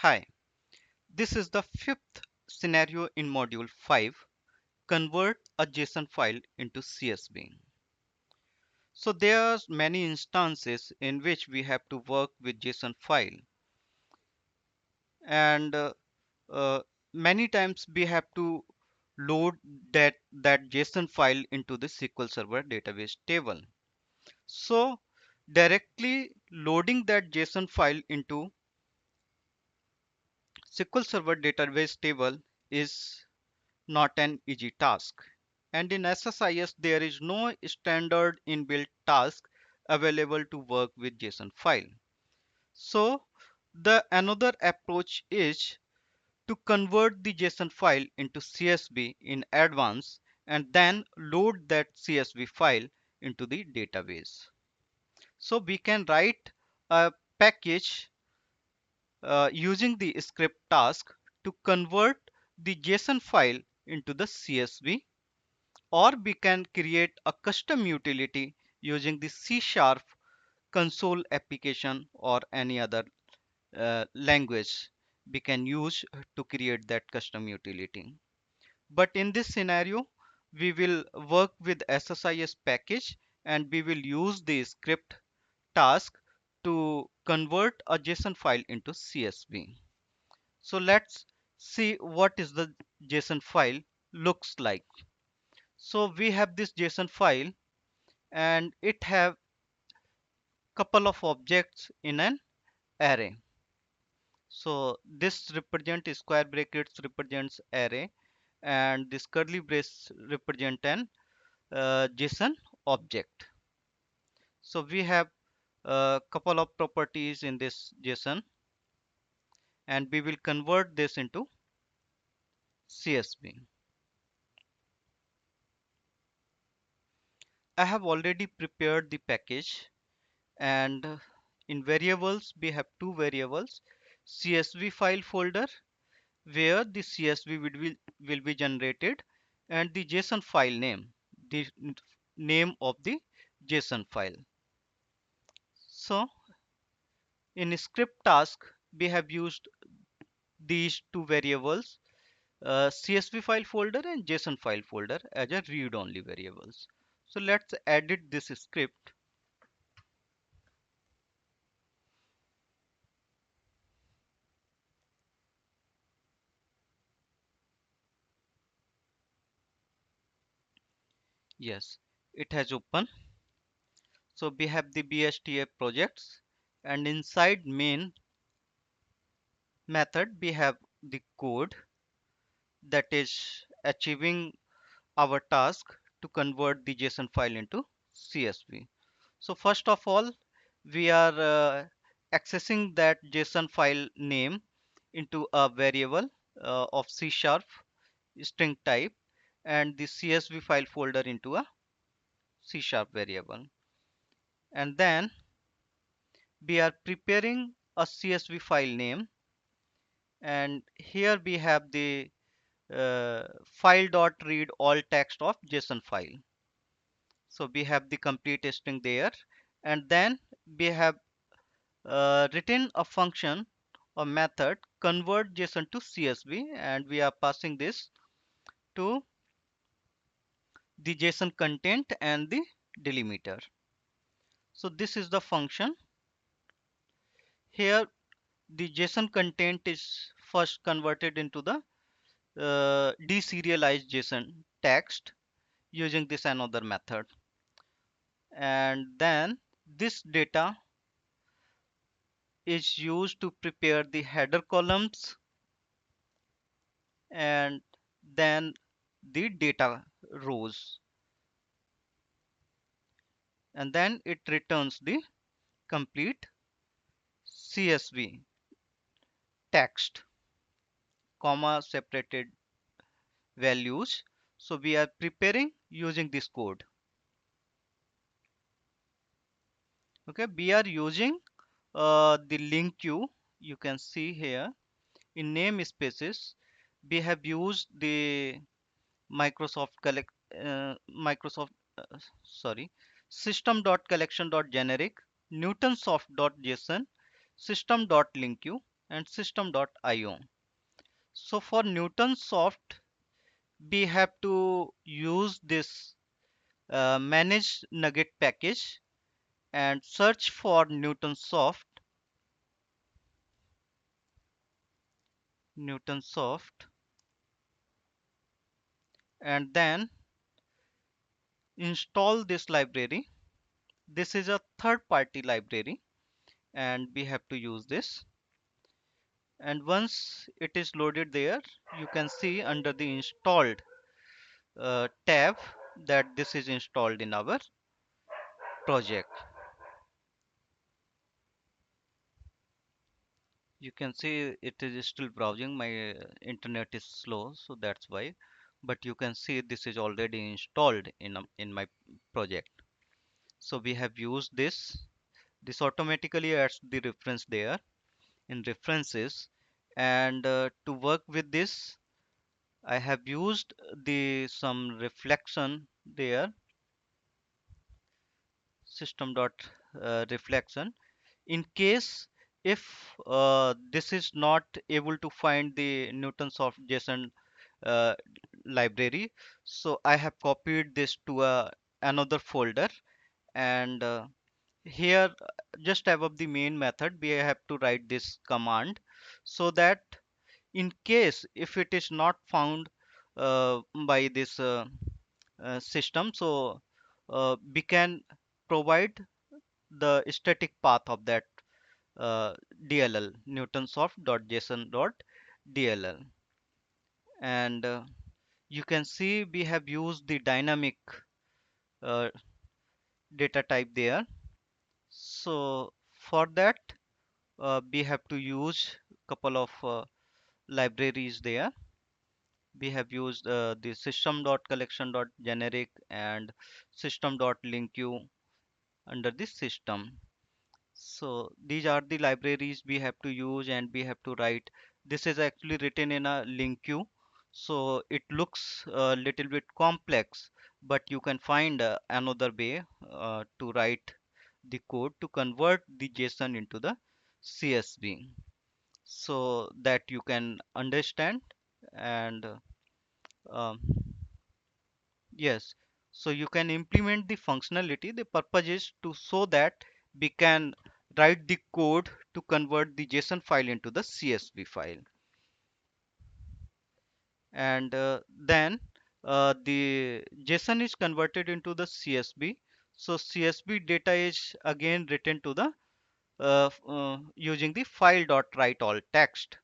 Hi, this is the fifth scenario in module 5. Convert a JSON file into CSV. So there are many instances in which we have to work with JSON file, and uh, many times we have to load that JSON file into the SQL Server database table. So directly loading that JSON file into SQL Server database table is not an easy task. And in SSIS, there is no standard inbuilt task available to work with JSON file. So the another approach is to convert the JSON file into CSV in advance and then load that CSV file into the database. So we can write a package using the script task to convert the JSON file into the CSV, or we can create a custom utility using the C# console application or any other language we can use to create that custom utility. But in this scenario, we will work with SSIS package and we will use the script task to convert a JSON file into CSV. So let's see what is the JSON file looks like. So we have this JSON file and it have couple of objects in an array. So this represent square brackets represents array and this curly brace represent an JSON object. So we have a couple of properties in this JSON and we will convert this into CSV. I have already prepared the package, and in variables we have two variables: CSV file folder where the CSV will be generated, and the JSON file name, the name of the JSON file. So in script task we have used these two variables, CSV file folder and JSON file folder, as a read-only variables. So let's edit this script. Yes, it has opened. So we have the BSTA projects, and inside main method we have the code that is achieving our task to convert the JSON file into CSV. So first of all, we are accessing that JSON file name into a variable of C# string type, and the CSV file folder into a C# variable. And then we are preparing a CSV file name, and here we have the file.read all text of JSON file. So we have the complete string there, and then we have written a function or method convert JSON to CSV, and we are passing this to the JSON content and the delimiter. So this is the function. Here the JSON content is first converted into the deserialized JSON text using this another method, and then this data is used to prepare the header columns and then the data rows, and then it returns the complete CSV text, comma separated values. So we are preparing using this code. Okay, we are using the link queue. You can see here in namespaces we have used the Microsoft collect Microsoft sorry system.collection.generic, newtonsoft.json, system.linkqueue. and system.io. So for Newtonsoft, we have to use this manage nugget package and search for Newtonsoft, and then install this library. This is a third-party library, and we have to use this. And once it is loaded there, you can see under the installed tab that this is installed in our project. You can see it is still browsing. My internet is slow, so that's why. But you can see this is already installed in my project. So we have used this. This automatically adds the reference there in references. And to work with this, I have used the some reflection there, system dot reflection. In case if this is not able to find the Newtonsoft JSON uh, library, so I have copied this to another folder, and here just above the main method we have to write this command, so that in case if it is not found by this system, so we can provide the static path of that DLL, newtonsoft.json.dll. And you can see we have used the dynamic uh, data type there. So for that we have to use couple of libraries there. We have used the system.collection.generic and system.linkU under this system. So these are the libraries we have to use, and we have to write. This is actually written in a linkU, so it looks a little bit complex, but you can find another way to write the code to convert the JSON into the CSV, so that you can understand. And um, yes, so you can implement the functionality. The purpose is to so that we can write the code to convert the JSON file into the CSV file. And then the JSON is converted into the CSV. So CSV data is again written to the using the file.writeAll text.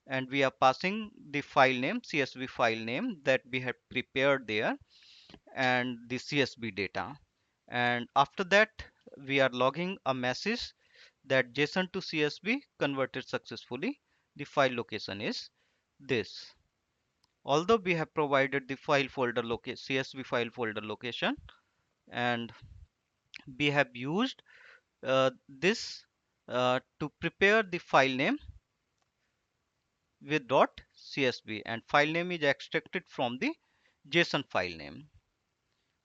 And we are passing the file name, CSV file name that we have prepared there, and the CSV data. And after that, we are logging a message that JSON to CSV converted successfully. The file location is this. Although we have provided the file folder location, CSV file folder location, and we have used this to prepare the file name with .csv, and file name is extracted from the JSON file name.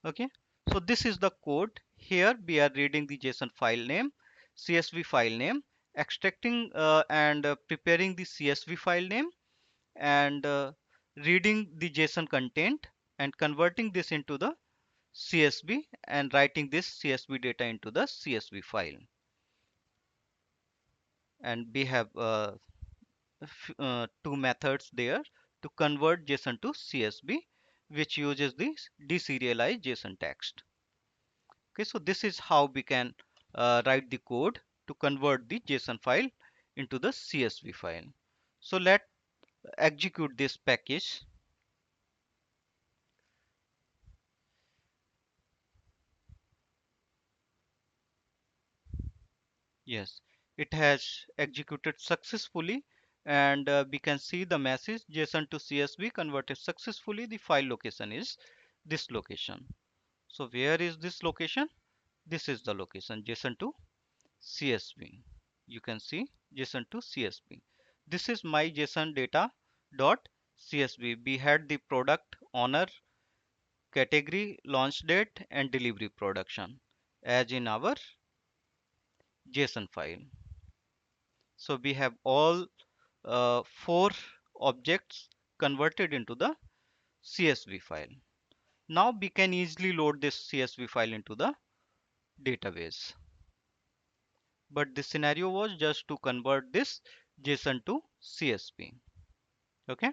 Okay, so this is the code. Here we are reading the JSON file name, CSV file name, extracting and preparing the CSV file name, and reading the JSON content and converting this into the CSV and writing this CSV data into the CSV file. And we have two methods there to convert JSON to CSV, which uses the deserialized JSON text. Okay, so this is how we can write the code to convert the JSON file into the CSV file. So let's execute this package. Yes, it has executed successfully, and we can see the message JSON to CSV converted successfully. The file location is this location. So where is this location? This is the location, JSON to CSV. You can see JSON to CSV. This is my JSON data dot CSV. We had the product owner, category, launch date, and delivery production as in our JSON file. So we have all four objects converted into the CSV file. Now we can easily load this CSV file into the database. But this scenario was just to convert this JSON to CSV. Okay.